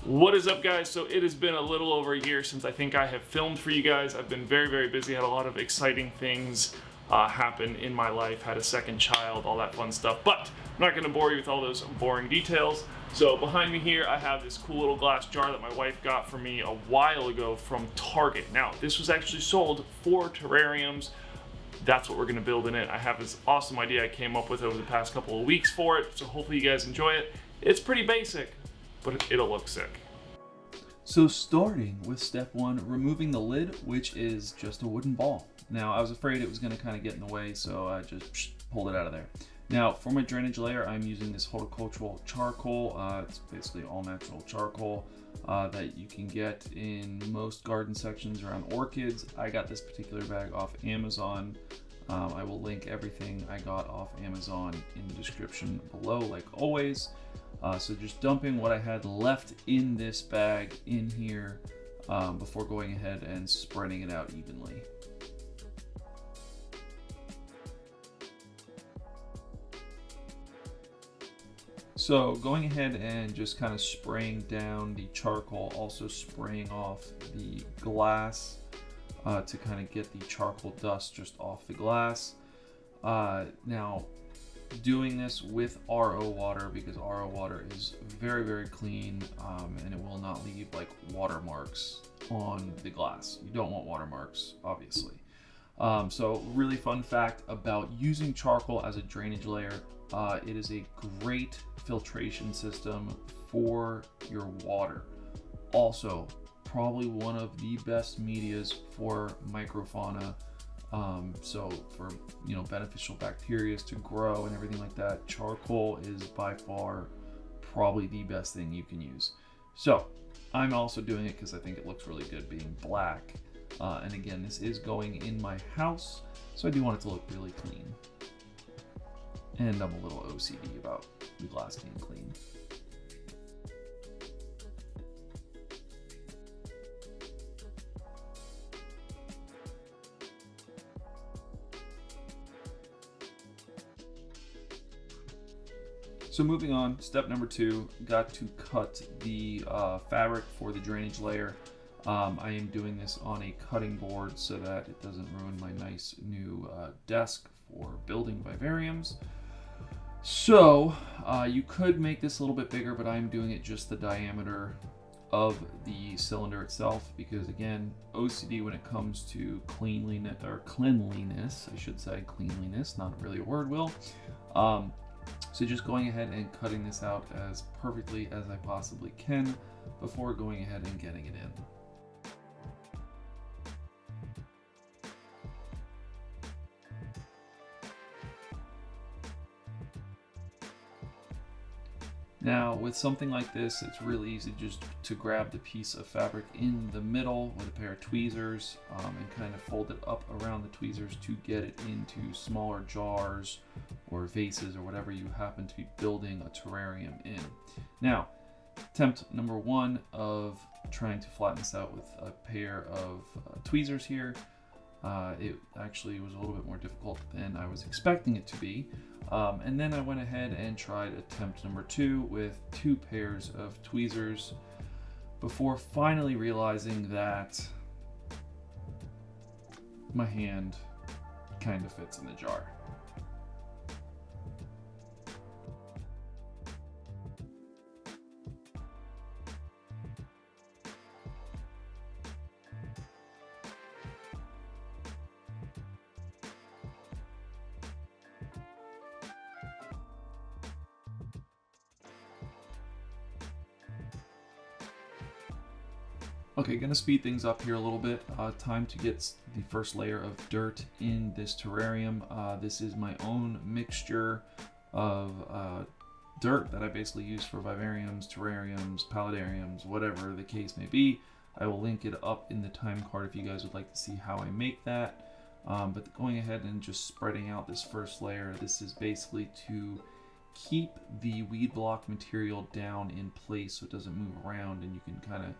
What is up, guys? So it has been a little over a year since I think I have filmed for you guys. I've been very, very busy, had a lot of exciting things happen in my life, had a second child, all that fun stuff, but I'm not going to bore you with all those boring details. So behind me here I have this cool little glass jar that my wife got for me a while ago from Target. Now this was actually sold for terrariums. That's what we're going to build in it. I have this awesome idea I came up with over the past couple of weeks for it, so hopefully you guys enjoy it. It's pretty basic, but it'll look sick. So starting with step one, removing the lid, which is just a wooden ball. Now I was afraid it was going to kind of get in the way, so I just pulled it out of there. Now for my drainage layer, I'm using this horticultural charcoal. It's basically all natural charcoal that you can get in most garden sections around orchids. I got this particular bag off Amazon. I will link everything I got off Amazon in the description below, like always. So just dumping what I had left in this bag in here before going ahead and spreading it out evenly. So going ahead and just kind of spraying down the charcoal, also spraying off the glass to kind of get the charcoal dust just off the glass. Now doing this with RO water, because RO water is very, very clean and it will not leave like watermarks on the glass. You don't want watermarks, obviously. So really fun fact about using charcoal as a drainage layer, it is a great filtration system for your water. Also, probably one of the best medias for microfauna. So for, beneficial bacteria to grow and everything like that, charcoal is by far probably the best thing you can use. So I'm also doing it because I think it looks really good being black. And again, this is going in my house, so I do want it to look really clean. And I'm a little OCD about the glass being clean. So moving on, step number two, got to cut the fabric for the drainage layer. I am doing this on a cutting board so that it doesn't ruin my nice new desk for building vivariums. So you could make this a little bit bigger, but I'm doing it just the diameter of the cylinder itself, because again, OCD when it comes to cleanliness, I should say cleanliness, not really a word, Will. So just going ahead and cutting this out as perfectly as I possibly can before going ahead and getting it in. Now with something like this, it's really easy just to grab the piece of fabric in the middle with a pair of tweezers and kind of fold it up around the tweezers to get it into smaller jars or vases or whatever you happen to be building a terrarium in. Now, attempt number one of trying to flatten this out with a pair of tweezers here. It actually was a little bit more difficult than I was expecting it to be. And then I went ahead and tried attempt number two with two pairs of tweezers before finally realizing that my hand kind of fits in the jar. Okay, gonna speed things up here a little bit. Time to get the first layer of dirt in this terrarium. This is my own mixture of dirt that I basically use for vivariums, terrariums, paludariums, whatever the case may be. I will link it up in the time card if you guys would like to see how I make that. But going ahead and just spreading out this first layer, this is basically to keep the weed block material down in place so it doesn't move around, and you can kind of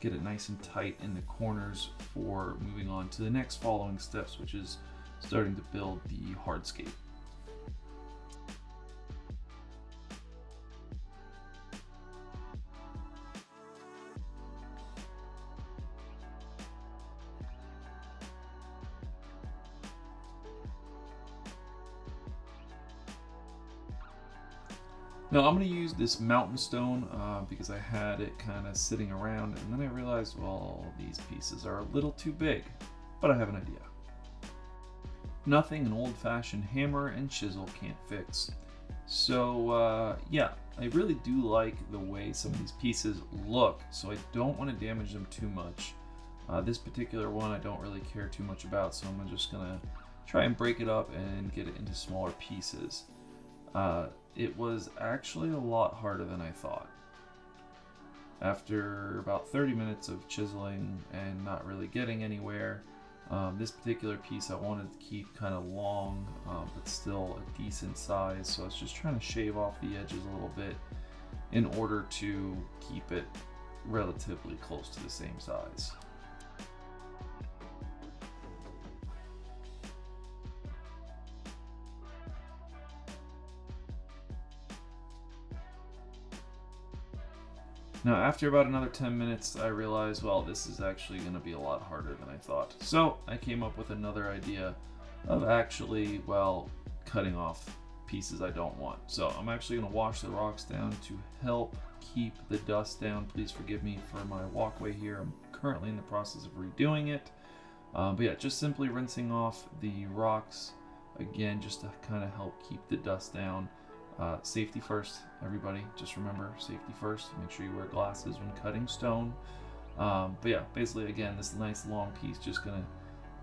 get it nice and tight in the corners for moving on to the next following steps, which is starting to build the hardscape. Now I'm going to use this mountain stone because I had it kind of sitting around, and then I realized, well, these pieces are a little too big, but I have an idea. Nothing an old-fashioned hammer and chisel can't fix. So yeah, I really do like the way some of these pieces look, so I don't want to damage them too much. This particular one I don't really care too much about, so I'm just going to try and break it up and get it into smaller pieces. It was actually a lot harder than I thought. After about 30 minutes of chiseling and not really getting anywhere, this particular piece I wanted to keep kind of long, but still a decent size, so I was just trying to shave off the edges a little bit in order to keep it relatively close to the same size. Now after about another 10 minutes I realized, well, this is actually going to be a lot harder than I thought. So I came up with another idea of actually, well, cutting off pieces I don't want. So I'm actually going to wash the rocks down to help keep the dust down. Please forgive me for my walkway here. I'm currently in the process of redoing it. But yeah, just simply rinsing off the rocks again just to kind of help keep the dust down. Safety first, everybody. Just remember, safety first. Make sure you wear glasses when cutting stone. But yeah, basically, again, this nice long piece, just gonna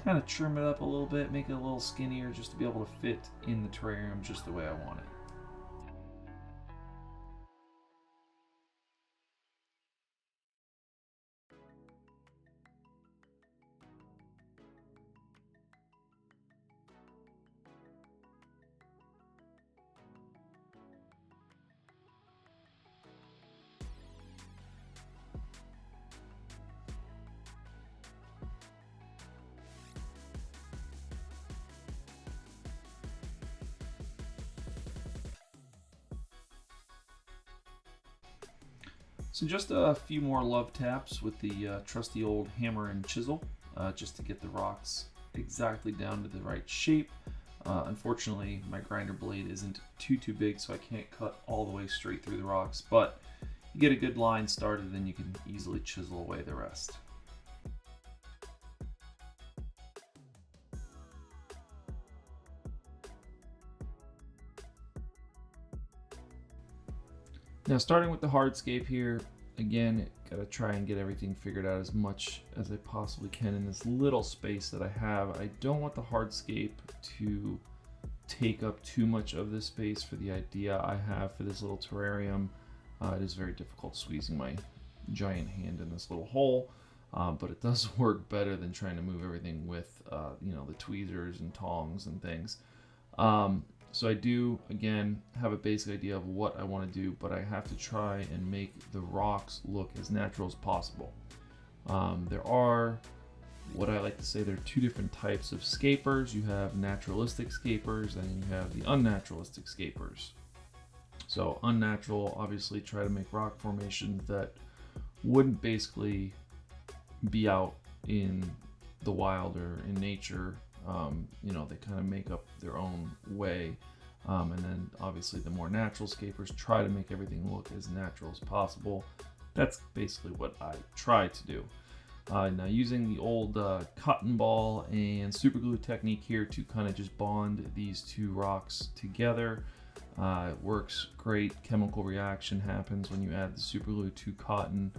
kind of trim it up a little bit, make it a little skinnier, just to be able to fit in the terrarium just the way I want it. So just a few more love taps with the trusty old hammer and chisel, just to get the rocks exactly down to the right shape. Unfortunately, my grinder blade isn't too big, so I can't cut all the way straight through the rocks, but you get a good line started, then you can easily chisel away the rest. Now starting with the hardscape here, again, gotta try and get everything figured out as much as I possibly can in this little space that I have. I don't want the hardscape to take up too much of this space for the idea I have for this little terrarium. It is very difficult squeezing my giant hand in this little hole, but it does work better than trying to move everything with you know, the tweezers and tongs and things. So I do, again, have a basic idea of what I want to do, but I have to try and make the rocks look as natural as possible. There are, what I like to say, there are two different types of scapers. You have naturalistic scapers and you have the unnaturalistic scapers. So unnatural, obviously try to make rock formations that wouldn't basically be out in the wild or in nature. You know, they kind of make up their own way. And then obviously the more natural scapers try to make everything look as natural as possible. That's basically what I try to do. Now using the old cotton ball and super glue technique here to kind of just bond these two rocks together. It works great. Chemical reaction happens when you add the super glue to cotton.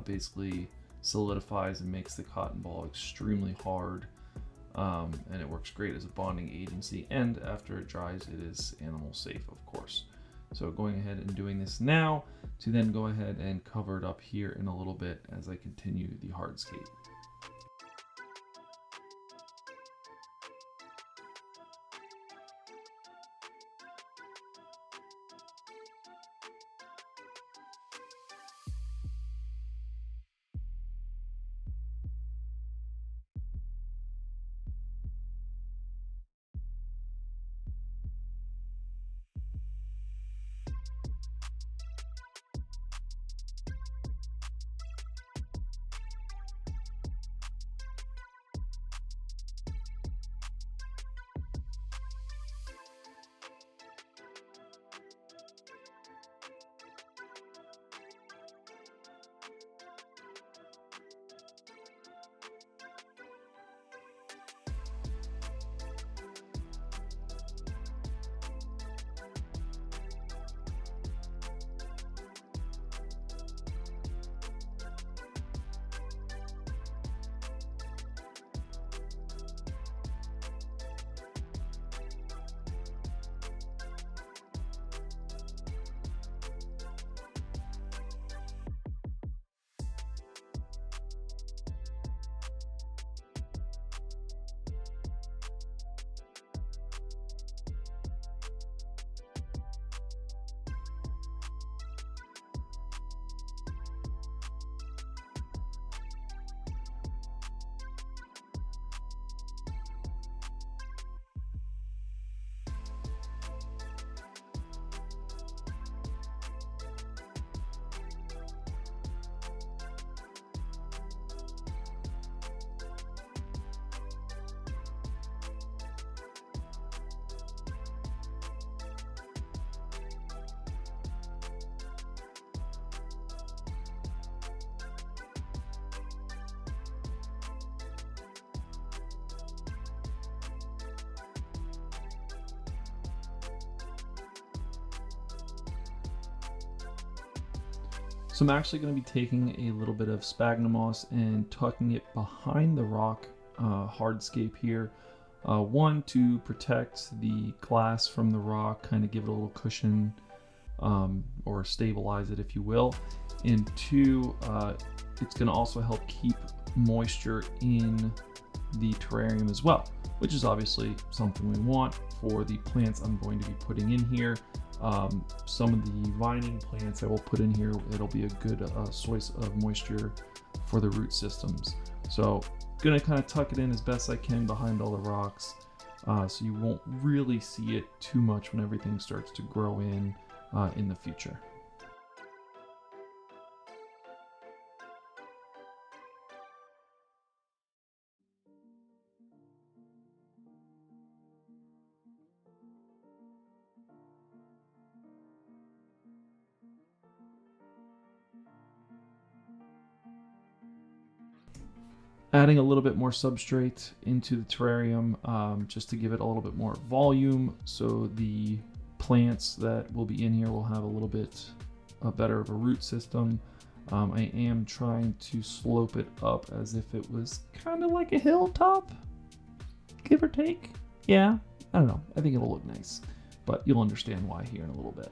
Basically solidifies and makes the cotton ball extremely hard. And it works great as a bonding agency, and after it dries it is animal safe, of course. So going ahead and doing this now to then go ahead and cover it up here in a little bit as I continue the hardscape. So I'm actually going to be taking a little bit of sphagnum moss and tucking it behind the rock hardscape here. One, to protect the glass from the rock, kind of give it a little cushion, or stabilize it if you will. And two, it's going to also help keep moisture in the terrarium as well, which is obviously something we want for the plants I'm going to be putting in here. Some of the vining plants I will put in here, it'll be a good source of moisture for the root systems. So gonna kind of tuck it in as best I can behind all the rocks, so you won't really see it too much when everything starts to grow in the future. Adding a little bit more substrate into the terrarium, just to give it a little bit more volume, so the plants that will be in here will have a little bit better of a root system. I am trying to slope it up as if it was kind of like a hilltop, give or take. Yeah, I don't know. I think it'll look nice, but you'll understand why here in a little bit.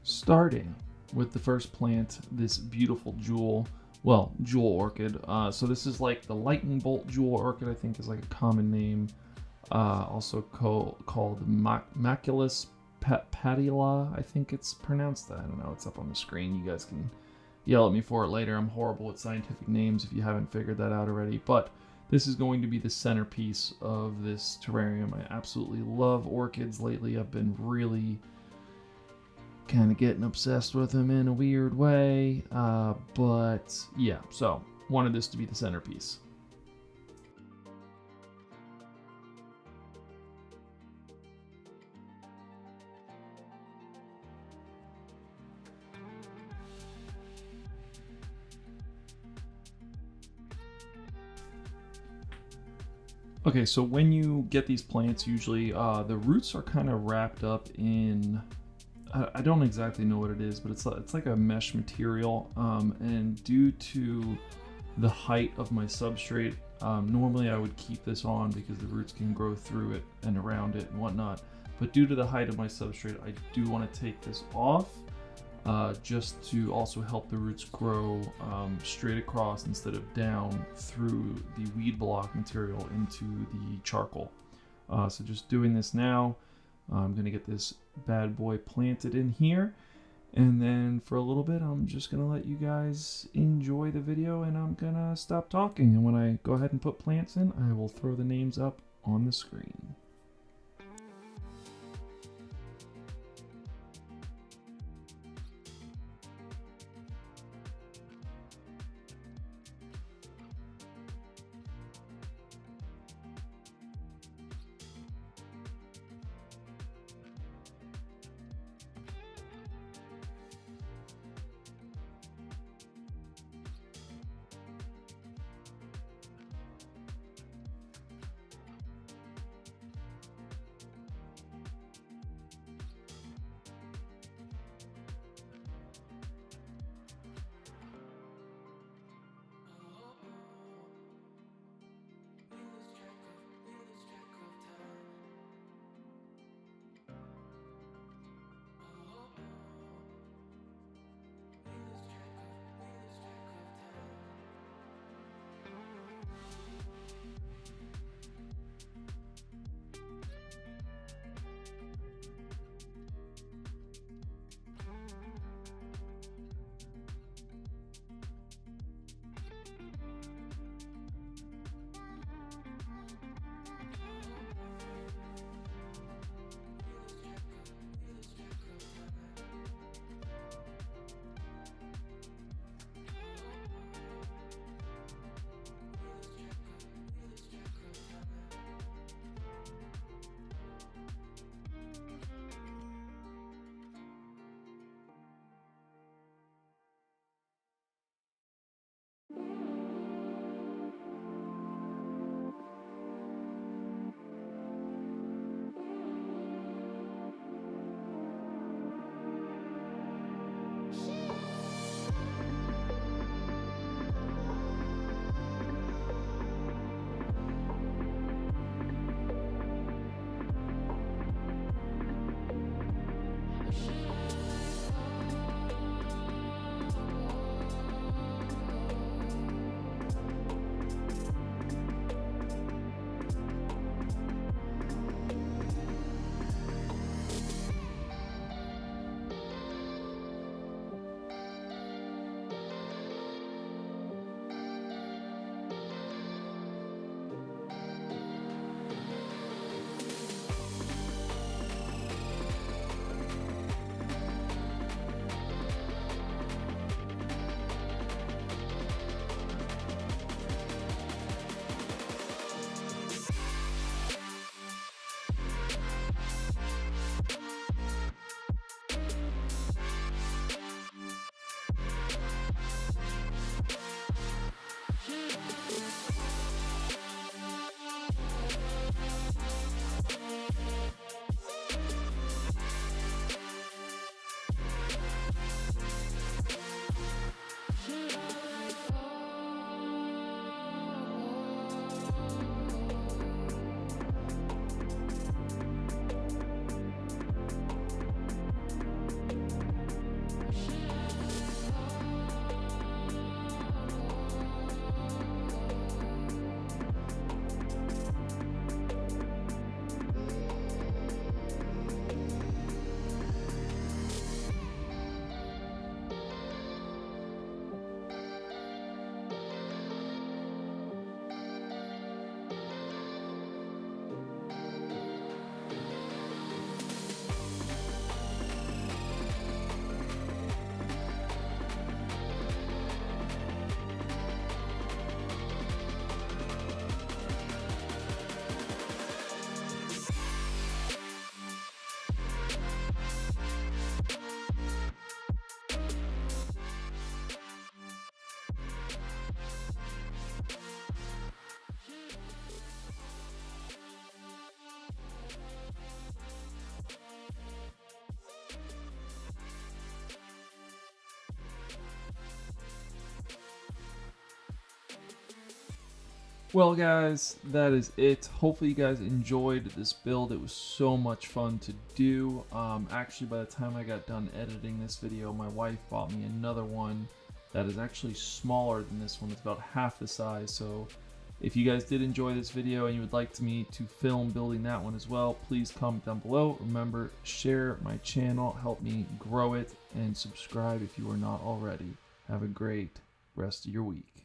Starting with the first plant, this beautiful jewel orchid. So this is like the lightning bolt jewel orchid, I think is like a common name. Also called Maculus petola, I think it's pronounced. I don't know, it's up on the screen. You guys can yell at me for it later. I'm horrible at scientific names if you haven't figured that out already. But this is going to be the centerpiece of this terrarium. I absolutely love orchids lately. I've been really kind of getting obsessed with them in a weird way, but yeah, so wanted this to be the centerpiece. Okay, so when you get these plants, usually the roots are kind of wrapped up in, I don't exactly know what it is, but it's like a mesh material, and due to the height of my substrate, normally I would keep this on because the roots can grow through it and around it and whatnot, but due to the height of my substrate, I do want to take this off, just to also help the roots grow straight across instead of down through the weed block material into the charcoal. So just doing this now. I'm going to get this bad boy planted in here, and then for a little bit I'm just going to let you guys enjoy the video, and I'm going to stop talking, and when I go ahead and put plants in, I will throw the names up on the screen. Well guys, that is it. Hopefully you guys enjoyed this build. It was so much fun to do. Actually, by the time I got done editing this video, my wife bought me another one that is actually smaller than this one. It's about half the size. So if you guys did enjoy this video and you would like me to film building that one as well, please comment down below. Remember, share my channel, help me grow it, and subscribe if you are not already. Have a great rest of your week.